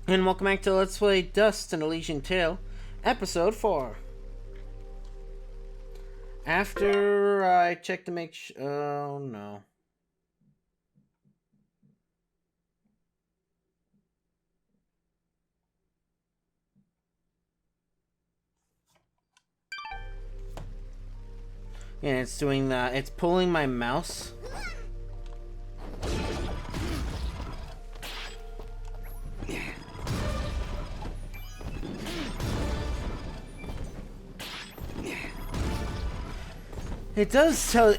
And welcome back to Let's Play Dust and Elysian Tale, Episode 4. After I check to make oh no. Yeah, it's doing that. It's pulling my mouse. It does tell.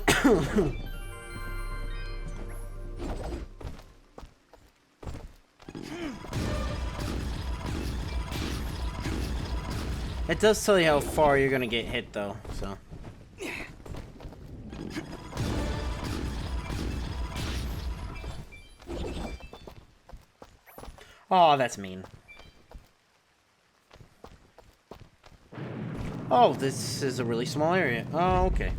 It does tell you how far you're gonna get hit, though. So. Oh, that's mean. Oh, this is a really small area. Oh, okay.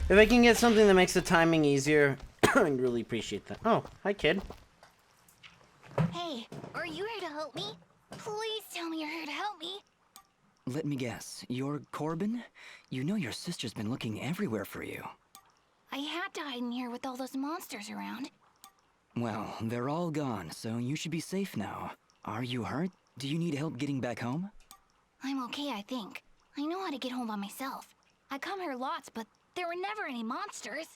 If I can get something that makes the timing easier, I'd really appreciate that. Oh, hi, kid. Hey, are you here to help me? Please tell me you're here to help me. Let me guess, you're Corbin? You know your sister's been looking everywhere for you. I had to hide in here with all those monsters around. Well, they're all gone, so you should be safe now. Are you hurt? Do you need help getting back home? I'm okay, I think. I know how to get home by myself. I come here lots, but there were never any monsters.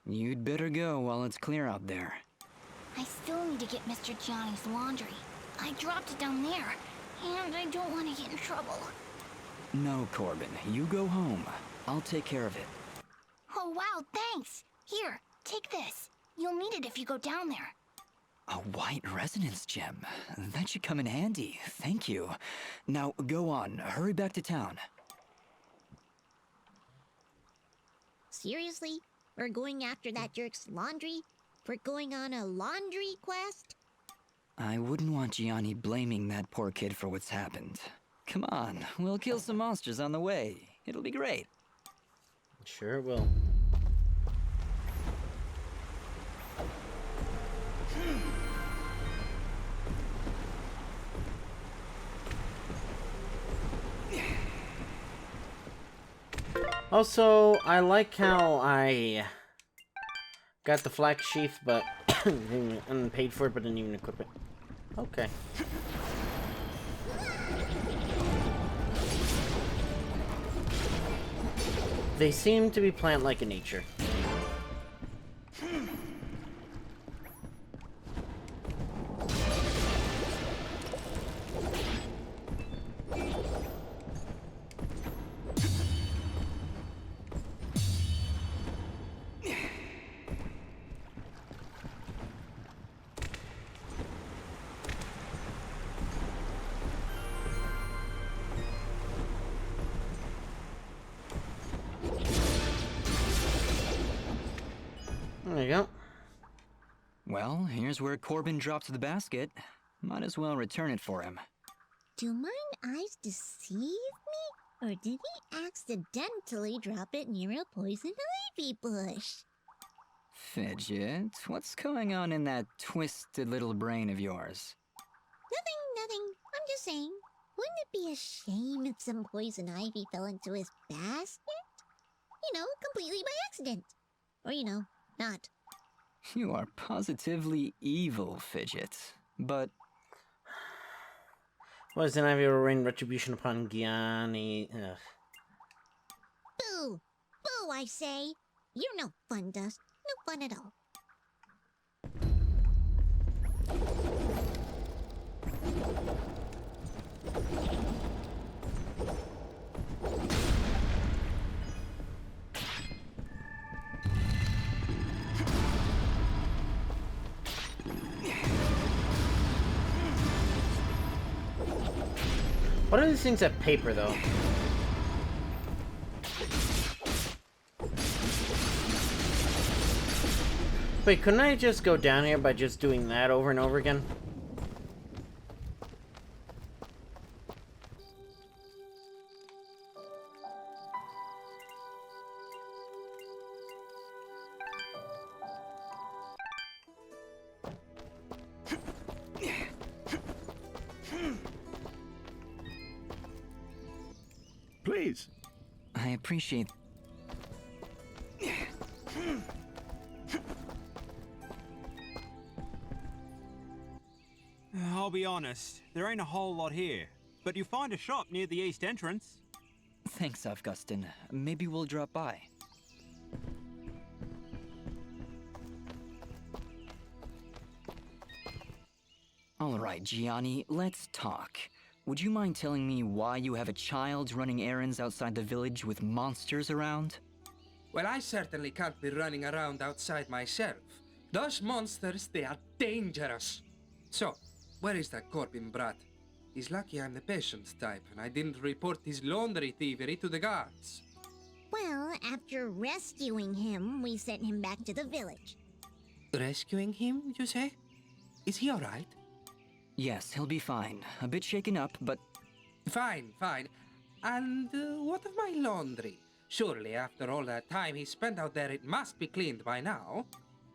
You'd better go while it's clear out there. I still need to get Mr. Johnny's laundry. I dropped it down there, and I don't want to get in trouble. No, Corbin, you go home. I'll take care of it. Oh wow, thanks! Here, take this. You'll need it if you go down there. A white resonance gem. That should come in handy. Thank you. Now, go on. Hurry back to town. Seriously? We're going after that jerk's laundry? We're going on a laundry quest? I wouldn't want Gianni blaming that poor kid for what's happened. Come on, we'll kill some monsters on the way. It'll be great. Sure it will. Also, I like how I got the flak sheath, but and paid for it, but didn't even equip it. Okay. They seem to be plant-like in nature. There you go. Well, here's where Corbin dropped the basket. Might as well return it for him. Do mine eyes deceive me? Or did he accidentally drop it near a poison ivy bush? Fidget, what's going on in that twisted little brain of yours? Nothing. I'm just saying. Wouldn't it be a shame if some poison ivy fell into his basket? You know, completely by accident. Or, not. You are positively evil, Fidget. But Was an ivy will rain retribution upon Gianni. Boo! Boo, I say! You're no fun, Dust. No fun at all. What are these things that paper, though? Wait, couldn't I just go down here by just doing that over and over again? Please. I appreciate... I'll be honest, there ain't a whole lot here. But you find a shop near the east entrance. Thanks, Augustin. Maybe we'll drop by. Alright, Gianni, let's talk. Would you mind telling me why you have a child running errands outside the village with monsters around? Well, I certainly can't be running around outside myself. Those monsters, they are dangerous. So, where is that Corbin brat? He's lucky I'm the patient type, and I didn't report his laundry thievery to the guards. Well, after rescuing him, we sent him back to the village. Rescuing him, you say? Is he alright? Yes, he'll be fine. A bit shaken up, but... Fine, fine. And what of my laundry? Surely, after all that time he spent out there, it must be cleaned by now.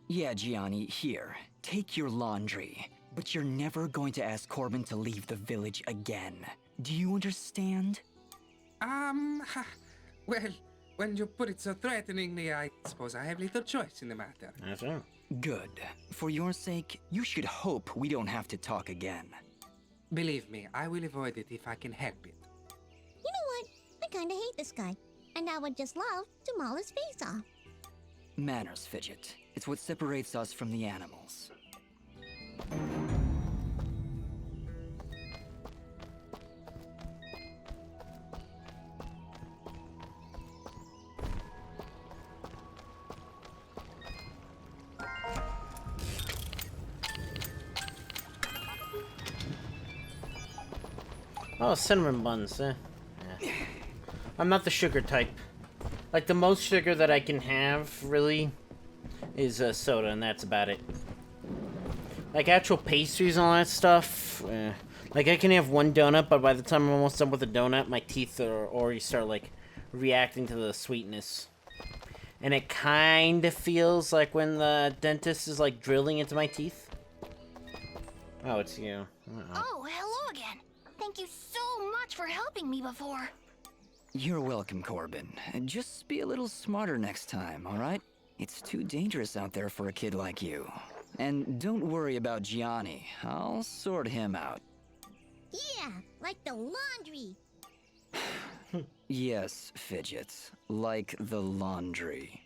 Yeah, Gianni, here. Take your laundry. But you're never going to ask Corbin to leave the village again. Do you understand? Well, when you put it so threateningly, I suppose I have little choice in the matter. That's right. Good. For your sake, you should hope we don't have to talk again. Believe me, I will avoid it if I can help it. You know what? I kinda hate this guy. And I would just love to maul his face off. Manners, Fidget. It's what separates us from the animals. Oh, cinnamon buns, eh? Yeah. I'm not the sugar type. Like, the most sugar that I can have, really, is soda, and that's about it. Like, actual pastries and all that stuff, like, I can have one donut, but by the time I'm almost done with the donut, my teeth are already start, like, reacting to the sweetness. And it kind of feels like when the dentist is, like, drilling into my teeth. Oh, it's you. Oh, hello again. Thank you so much for helping me before. You're welcome, Corbin. Just be a little smarter next time, alright? It's too dangerous out there for a kid like you. And don't worry about Gianni. I'll sort him out. Yeah, like the laundry. Yes, Fidget. Like the laundry.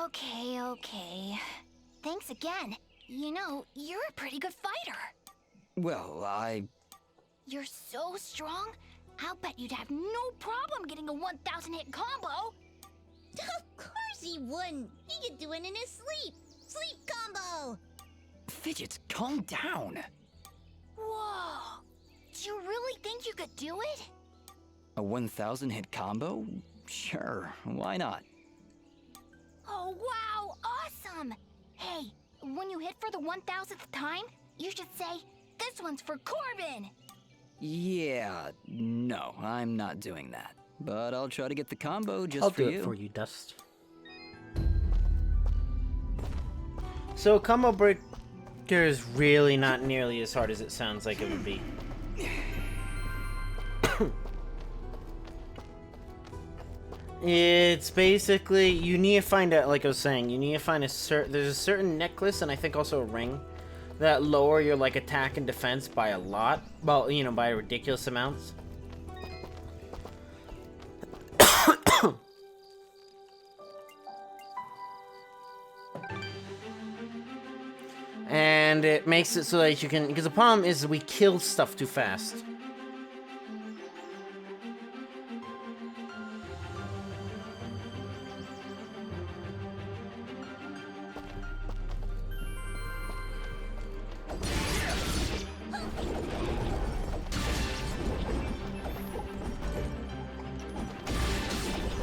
Okay, okay. Thanks again. You know, you're a pretty good fighter. Well, You're so strong, I'll bet you'd have no problem getting a 1,000 hit combo. Of course he wouldn't. He could do it in his sleep. Sleep combo. Fidget, calm down. Whoa. Do you really think you could do it? A 1,000 hit combo? Sure, why not? Oh, wow, awesome. Hey, when you hit for the 1,000th time, you should say, "This one's for Corbin." Yeah, no, I'm not doing that. But I'll try to get the combo just I'll for do you. it for you, Dust. So, combo breaker is really not nearly as hard as it sounds like it would be. It's basically, you need to find out, like I was saying, you need to find there's a certain necklace and I think also a ring that lower your, like, attack and defense by a lot. Well, you know, by ridiculous amounts. And it makes it so that you can, because the problem is we kill stuff too fast.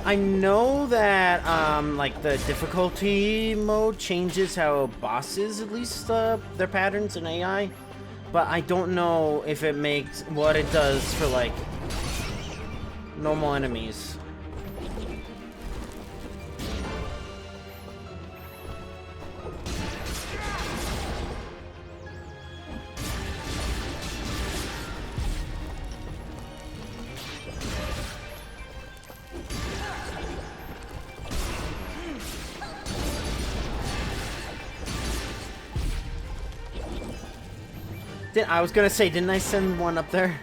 I know that, like, the difficulty mode changes how bosses, at least, their patterns in AI. But I don't know if it makes what it does for, like, normal enemies. I was gonna say, didn't I send one up there?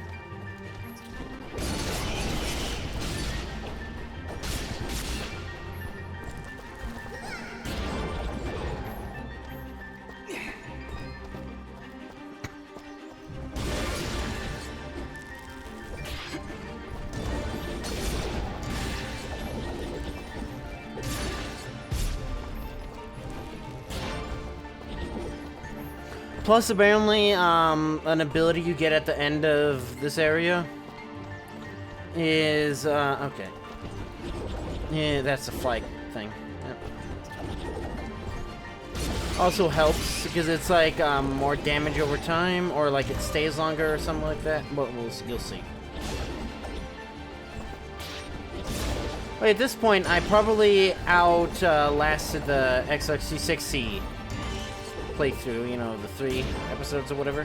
Plus, apparently, an ability you get at the end of this area is, okay. Yeah, that's a flight thing. Yep. Also helps, because it's, like, more damage over time, or, like, it stays longer or something like that. But you'll see. Wait, at this point, I probably outlasted the XXC60 playthrough, you know, the 3 episodes or whatever.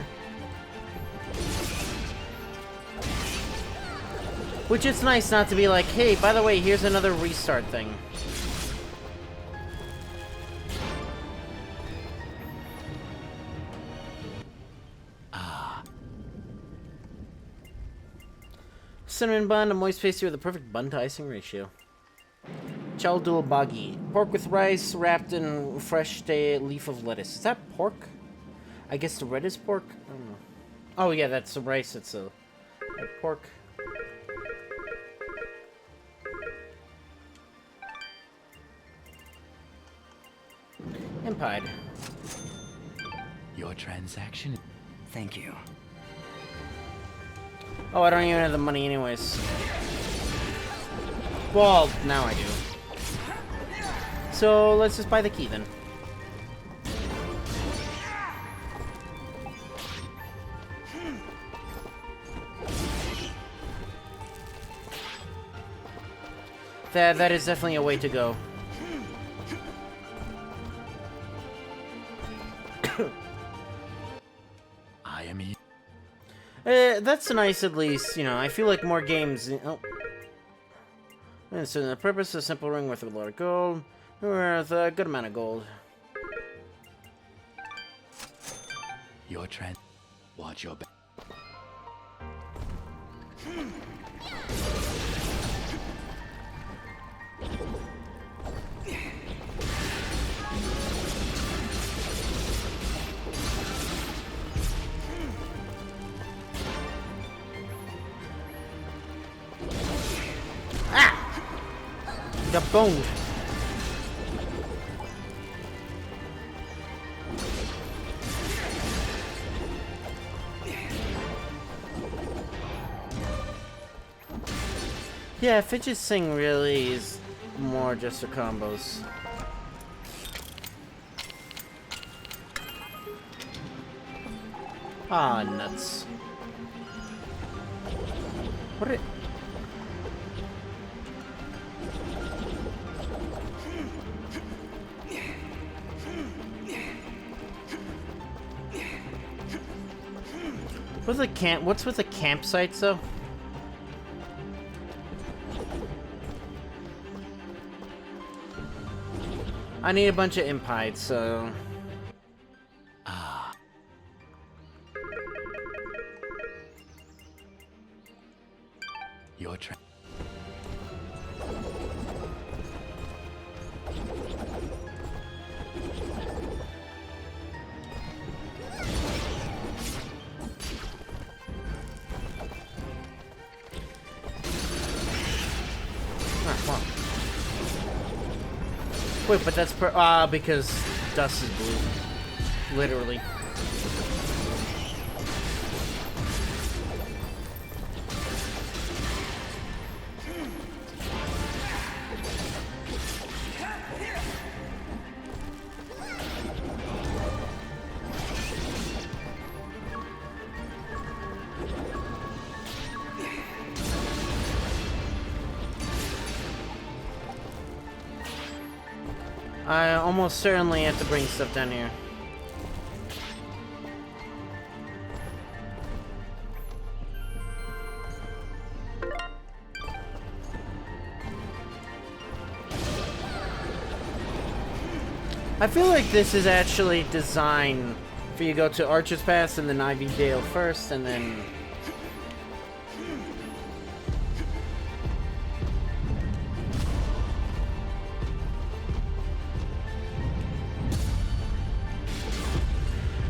Which it's nice not to be like, hey, by the way, here's another restart thing. Cinnamon bun, a moist pastry with a perfect bun to icing ratio. Chaldul bagi. Pork with rice wrapped in fresh leaf of lettuce. Is that pork? I guess the red is pork? I don't know. Oh yeah, that's the rice. It's a pork. And pied. Your transaction. Thank you. Oh, I don't even have the money anyways. Well, now I do. So, let's just buy the key then. That is definitely a way to go. I am here. That's nice at least, you know, I feel like more games... Oh. And so the purpose is a simple ring with a lot of gold, worth a good amount of gold. Your trend. Watch your back. Got boned. Yeah, Fidget Sing really is more just for combos. Ah, nuts. What it? What's with the campsites though? I need a bunch of impides, so... Your trend. Wait, but that's because dust is blue. Literally. I almost certainly have to bring stuff down here. I feel like this is actually designed for you to go to Archer's Pass and then Ivy Dale first, and then...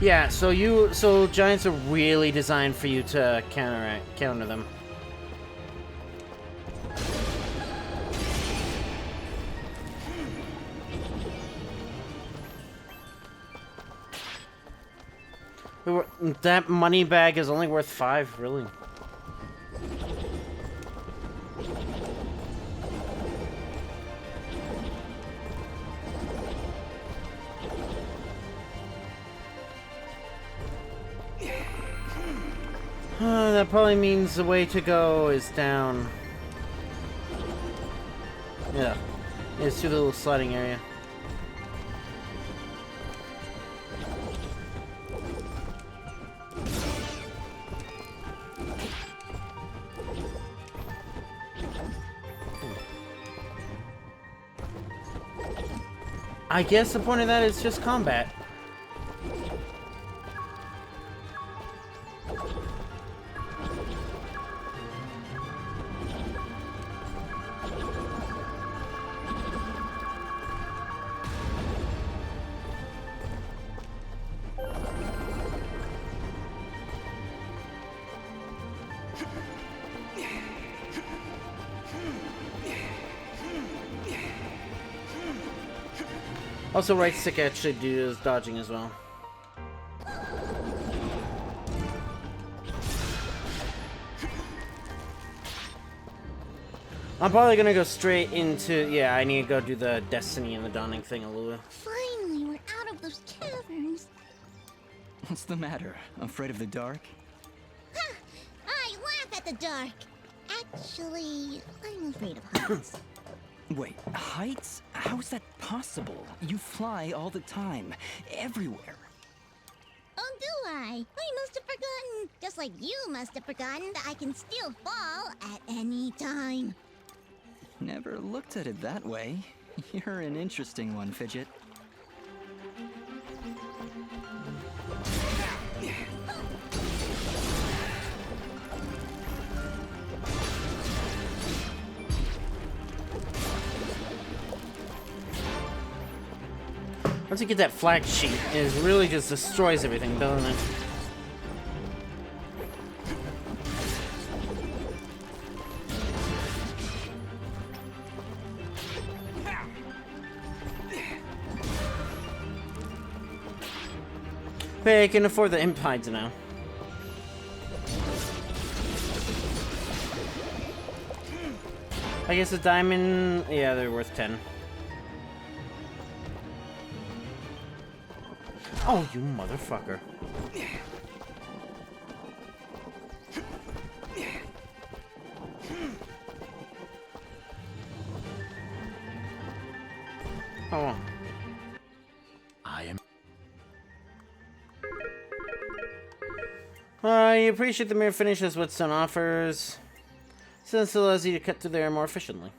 Yeah, so giants are really designed for you to counter them. That money bag is only worth 5, really. That probably means the way to go is down. Yeah, it's through the little sliding area. I guess the point of that is just combat. Also, right stick actually does dodging as well. I'm probably gonna go straight into... Yeah, I need to go do the Destiny and the Dawning thing a little bit. Finally, we're out of those caverns. What's the matter? Afraid of the dark? Ha! I laugh at the dark. Actually, I'm afraid of heights. Wait, heights? How's that possible? You fly all the time, everywhere. Oh, do I? I must have forgotten. Just like you must have forgotten that I can still fall at any time. Never looked at it that way. You're an interesting one, Fidget. Once you get that flag sheet, it really just destroys everything, doesn't it? Hey, I can afford the imp hides now. I guess a diamond... Yeah, they're worth 10. Oh, you motherfucker. Oh. I am... I appreciate the mere finish as Whetstone offers, since it allows you to cut through there more efficiently.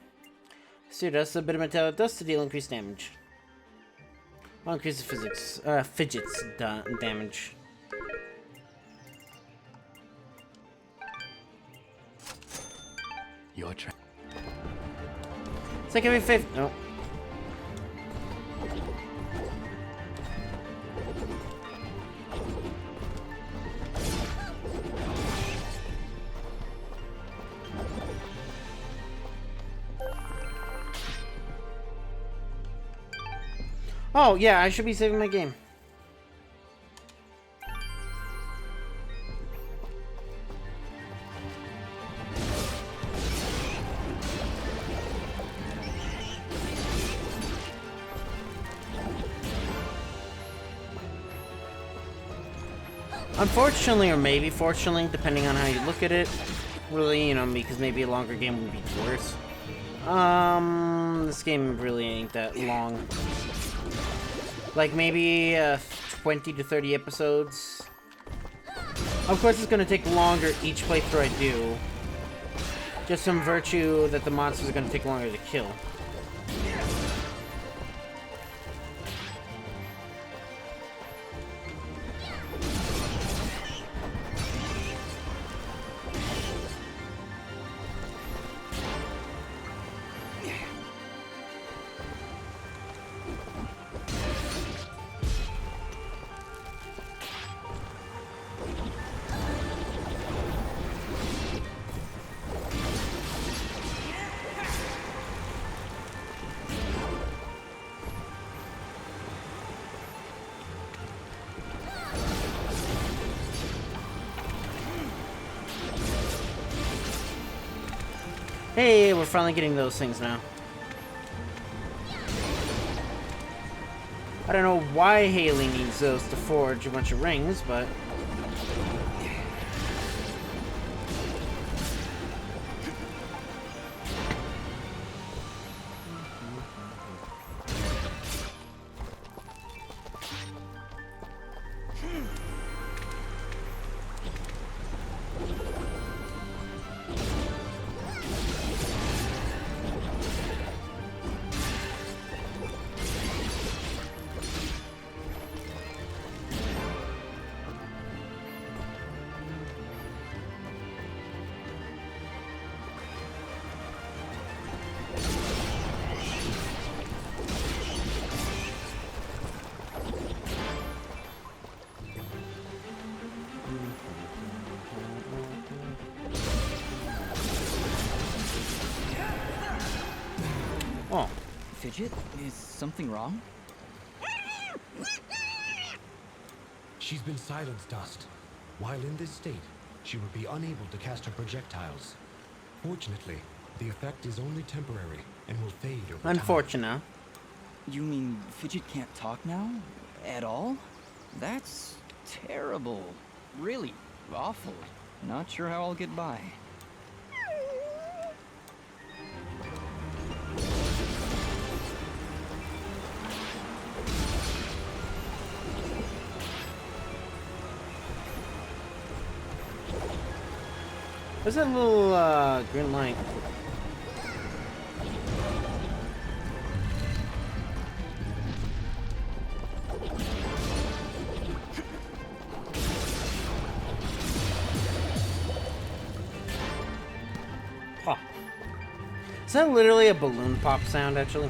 Sear dust, a bit of metallic dust to deal increased damage. I'll increase the fidget's damage. Your turn. It's like every 5th. No. Oh, yeah, I should be saving my game. Unfortunately, or maybe fortunately, depending on how you look at it, really, you know, because maybe a longer game would be worse. This game really ain't that long. Like maybe 20 to 30 episodes. Of course, it's gonna take longer each playthrough I do. Just some virtue that the monsters are gonna take longer to kill. Hey, we're finally getting those things now. I don't know why Haley needs those to forge a bunch of rings, but... Oh. Fidget, is something wrong? She's been silenced, Dust. While in this state, she will be unable to cast her projectiles. Fortunately, the effect is only temporary and will fade over time. Unfortunate. You mean Fidget can't talk now? At all? That's terrible. Really awful. Not sure how I'll get by. There's that little green light. Huh. Is that literally a balloon pop sound, actually?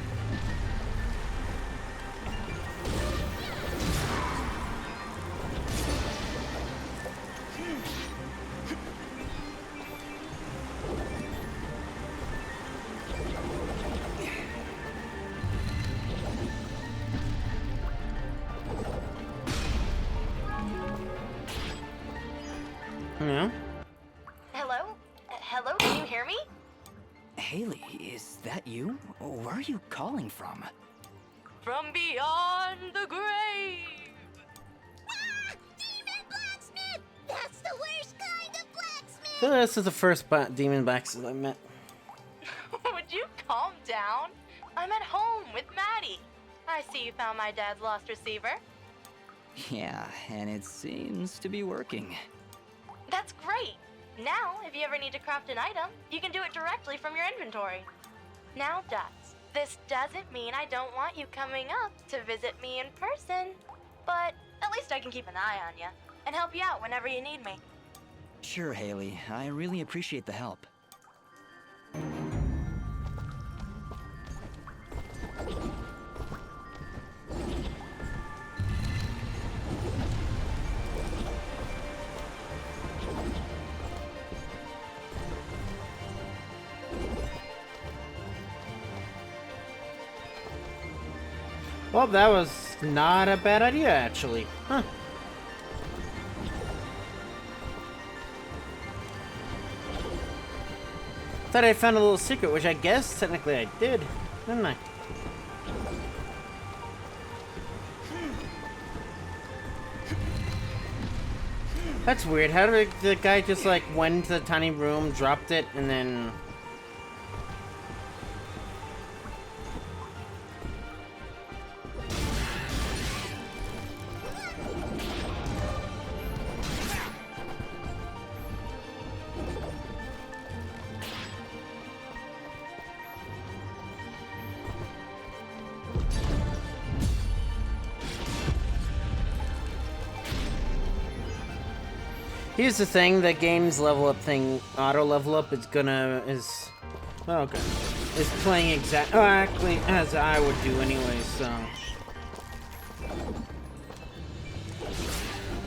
Yeah. Hello? Hello, can you hear me? Haley, is that you? Where are you calling from? From beyond the grave! Ah! Demon blacksmith! That's the worst kind of blacksmith! So this is the first demon blacksmith I met. Would you calm down? I'm at home with Maddie. I see you found my dad's lost receiver. Yeah, and it seems to be working. That's great! Now, if you ever need to craft an item, you can do it directly from your inventory. Now, Dots, this doesn't mean I don't want you coming up to visit me in person, but at least I can keep an eye on you and help you out whenever you need me. Sure, Haley. I really appreciate the help. Well, that was not a bad idea, actually. Huh. Thought I found a little secret, which I guess technically I did, didn't I? That's weird. How did the guy just like went into the tiny room, dropped it, and then... Here's the thing: the game's level up thing, auto level up, is playing exactly as I would do anyway. So,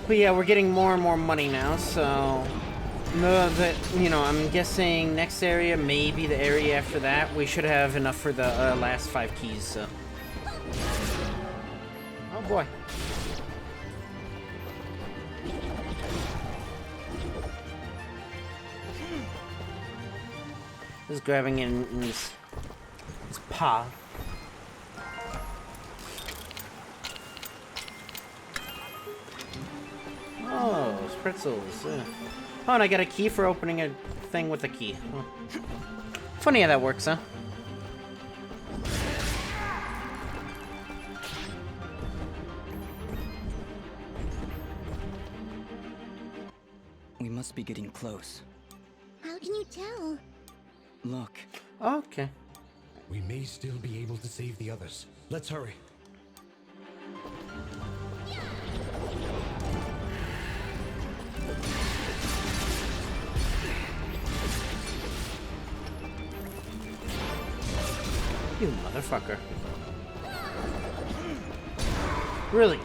but yeah, we're getting more and more money now. So, I'm guessing next area, maybe the area after that, we should have enough for the last 5 keys. So, oh boy. Just grabbing it in his paw. Oh, it's pretzels. Oh, and I got a key for opening a thing with a key. Oh. Funny how that works, huh? We must be getting close. How can you tell? Look. Okay. We may still be able to save the others. Let's hurry. You motherfucker. Really?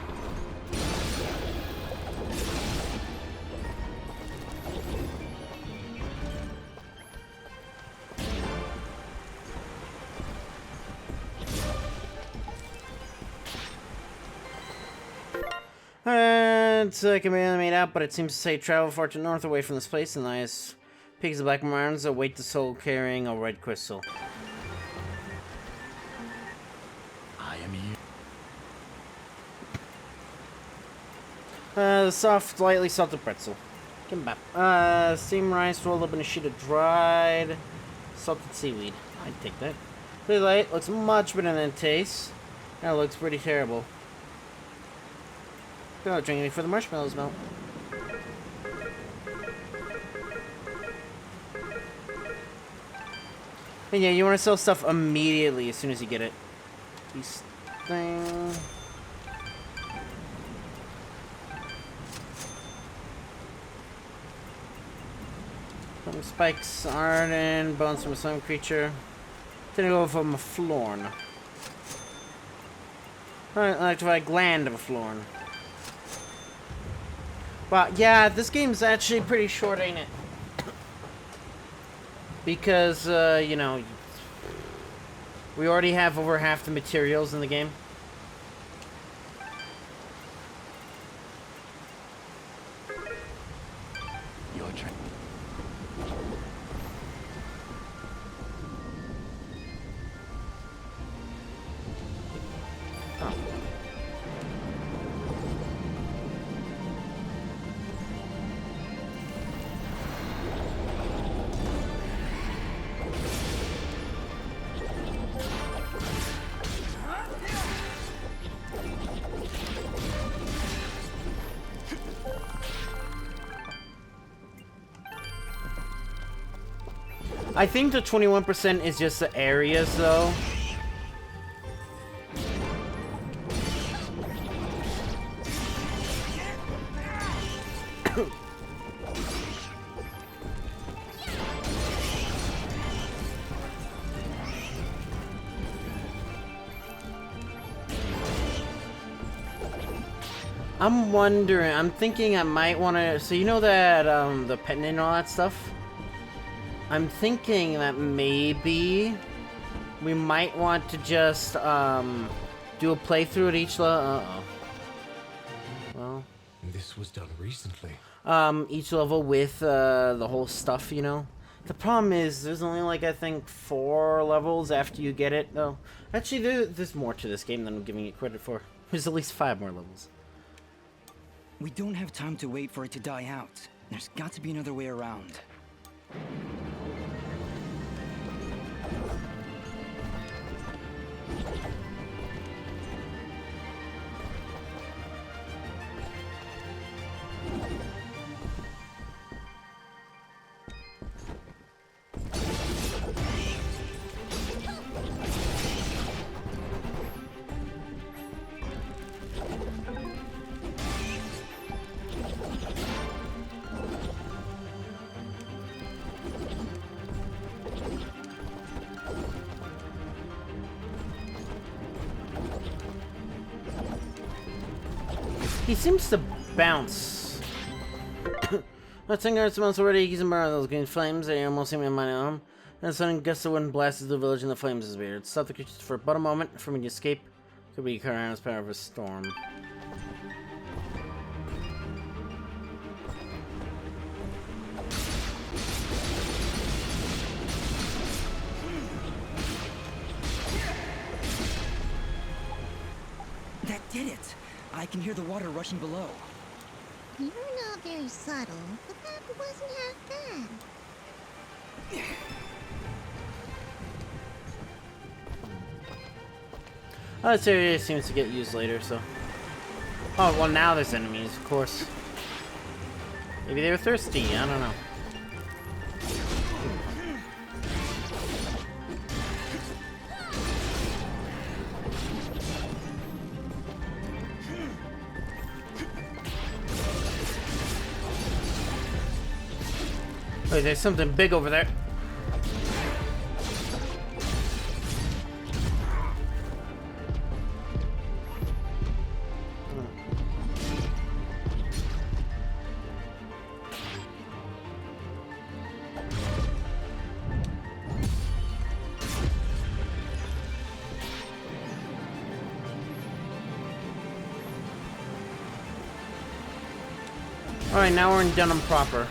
It's can be made out, but it seems to say travel far to north away from this place and lies pigs of black mountains await the soul carrying a red crystal. I am you. Soft, lightly salted pretzel. Kimbap. Steamed rice rolled up in a sheet of dried salted seaweed. I'd take that. Pretty light, looks much better than it tastes. That looks pretty terrible. Don't drink any for the marshmallows melt. And yeah, you want to sell stuff immediately as soon as you get it. These things. Some spikes, arden, bones from a slime creature. Then go from a florn. Alright, electrify gland of a florn. Wow, yeah, this game's actually pretty short, ain't it? Because, you know, we already have over half the materials in the game. Your turn. I think the 21% is just the areas, though. I'm wondering, I'm thinking I might want to, so you know that, the pendant and all that stuff? I'm thinking that maybe we might want to just, do a playthrough at each level. Uh-oh. Well. This was done recently. Each level with, the whole stuff, you know? The problem is, there's only, like, I think 4 levels after you get it, though. Actually, there's more to this game than I'm giving it credit for. There's at least 5 more levels. We don't have time to wait for it to die out. There's got to be another way around. He seems to bounce. That thing guard smells already. He's in those green flames. They almost seem to mind on him. And a sudden gust of wind blasts the village and the flames disappeared. Stop the creatures for but a moment for me to escape. Could be occurring as part of a storm. That did it! I can hear the water rushing below. You're not very subtle, but that wasn't half bad. Oh, this area seems to get used later, so... Oh, well now there's enemies, of course. Maybe they were thirsty, I don't know. Wait, there's something big over there. Alright, now we're in Dunham proper.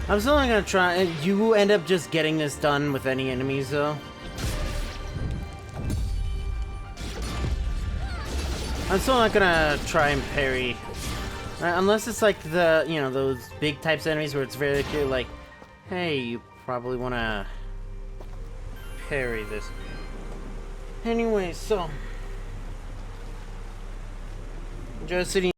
I'm still not gonna try. You end up just getting this done with any enemies, though. I'm still not gonna try and parry. Unless it's like the, you know, those big types of enemies where it's very clear, like, hey, you probably wanna parry this. Anyway, so. Enjoy the city.